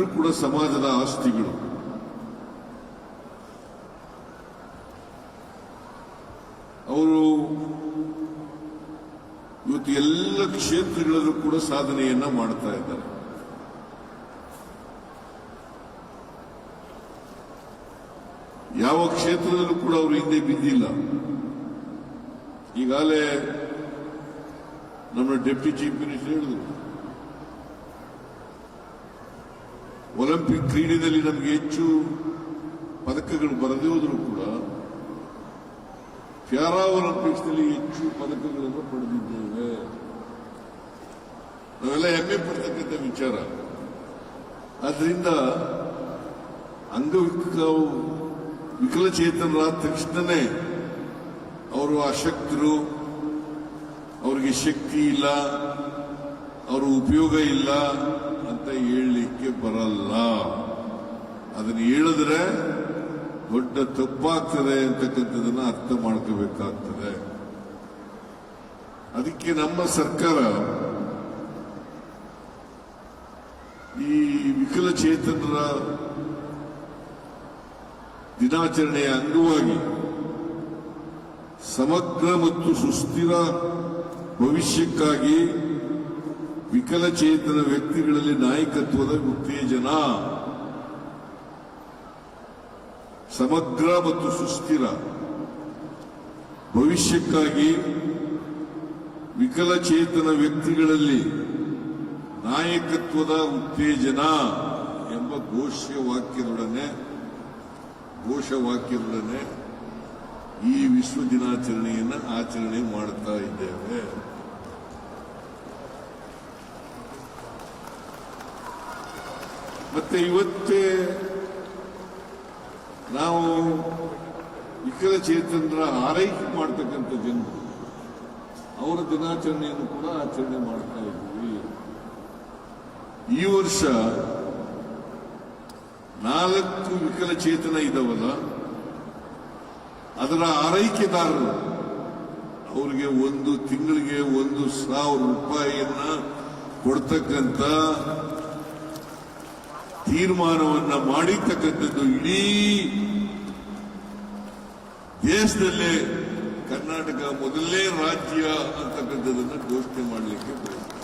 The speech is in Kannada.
ಅವರೆಲ್ಲರೂ ಕೂಡ ಸಮಾಜದ ಆಸ್ತಿಗಳು. ಅವರು ಇವತ್ತು ಎಲ್ಲ ಕ್ಷೇತ್ರಗಳಲ್ಲೂ ಕೂಡ ಸಾಧನೆಯನ್ನ ಮಾಡ್ತಾ ಇದ್ದಾರೆ. ಯಾವ ಕ್ಷೇತ್ರದಲ್ಲೂ ಕೂಡ ಅವರು ಹಿಂದೆ ಬಿದ್ದಿಲ್ಲ. ಈಗಾಗಲೇ ನಮ್ಮ ಡೆಪ್ಟಿ ಚೀಫ್ ಮಿನಿಸ್ಟರ್ ಹೇಳಿದ್ರು, ಒಲಿಂಪಿಕ್ ಕ್ರೀಡೆಯಲ್ಲಿ ನಮಗೆ ಹೆಚ್ಚು ಪದಕಗಳು ಬರದೇ ಹೋದರೂ ಕೂಡ ಪ್ಯಾರಾ ಒಲಿಂಪಿಕ್ಸ್ ನಲ್ಲಿ ಹೆಚ್ಚು ಪದಕಗಳನ್ನು ಪಡೆದಿದ್ದೇವೆ. ನಾವೆಲ್ಲ ಹೆಮ್ಮೆ ಪಡ್ತಕ್ಕಂಥ ವಿಚಾರ. ಆದ್ರಿಂದ ವಿಕಲಚೇತನರಾದ ತಕ್ಷಣನೇ ಅವರು ಅಶಕ್ತರು, ಅವರಿಗೆ ಶಕ್ತಿ ಇಲ್ಲ, ಅವರ ಉಪಯೋಗ ಇಲ್ಲ ಅಂತ ಹೇಳಲಿಕ್ಕೆ ಬರಲ್ಲ. ಅದನ್ನು ಹೇಳಿದ್ರೆ ದೊಡ್ಡ ತಪ್ಪಾಗ್ತದೆ ಅಂತಕ್ಕಂಥದನ್ನ ಅರ್ಥ ಮಾಡ್ಕೋಬೇಕಾಗ್ತದೆ. ಅದಕ್ಕೆ ನಮ್ಮ ಸರ್ಕಾರ ಈ ವಿಕಲಚೇತನರ ದಿನಾಚರಣೆಯ ಅಂಗವಾಗಿ ಸಮಗ್ರ ಮತ್ತು ಸುಸ್ಥಿರ ಭವಿಷ್ಯಕ್ಕಾಗಿ ವಿಕಲಚೇತನ ವ್ಯಕ್ತಿಗಳಲ್ಲಿ ನಾಯಕತ್ವದ ಉತ್ತೇಜನ, ಸಮಗ್ರ ಮತ್ತು ಸುಸ್ಥಿರ ಭವಿಷ್ಯಕ್ಕಾಗಿ ವಿಕಲಚೇತನ ವ್ಯಕ್ತಿಗಳಲ್ಲಿ ನಾಯಕತ್ವದ ಉತ್ತೇಜನ ಎಂಬ ಘೋಷವಾಕ್ಯದೊಡನೆ ಈ ವಿಶ್ವ ದಿನಾಚರಣೆಯನ್ನು ಆಚರಣೆ ಮಾಡುತ್ತಾ ಇದ್ದೇವೆ. ಮತ್ತೆ ಇವತ್ತೇ ನಾವು ವಿಕಲಚೇತನರ ಆರೈಕೆ ಮಾಡತಕ್ಕಂಥ ಜನರು ಅವರ ದಿನಾಚರಣೆಯನ್ನು ಕೂಡ ಆಚರಣೆ ಮಾಡ್ತಾ ಇದ್ದೀವಿ. ಈ ವರ್ಷ 4 ವಿಕಲಚೇತನ ಇದಾವಲ್ಲ, ಅದರ ಆರೈಕೆದಾರರು ಅವರಿಗೆ ಒಂದು ತಿಂಗಳಿಗೆ 1,000 ರೂಪಾಯಿಯನ್ನ ಕೊಡ್ತಕ್ಕಂಥ ತೀರ್ಮಾನವನ್ನ ಮಾಡಿರ್ತಕ್ಕಂಥದ್ದು ಇಡೀ ದೇಶದಲ್ಲೇ ಕರ್ನಾಟಕ ಮೊದಲನೇ ರಾಜ್ಯ ಅಂತಕ್ಕಂಥದನ್ನ ಘೋಷಣೆ ಮಾಡಲಿಕ್ಕೆ ಬಯಸ್ತಾರೆ.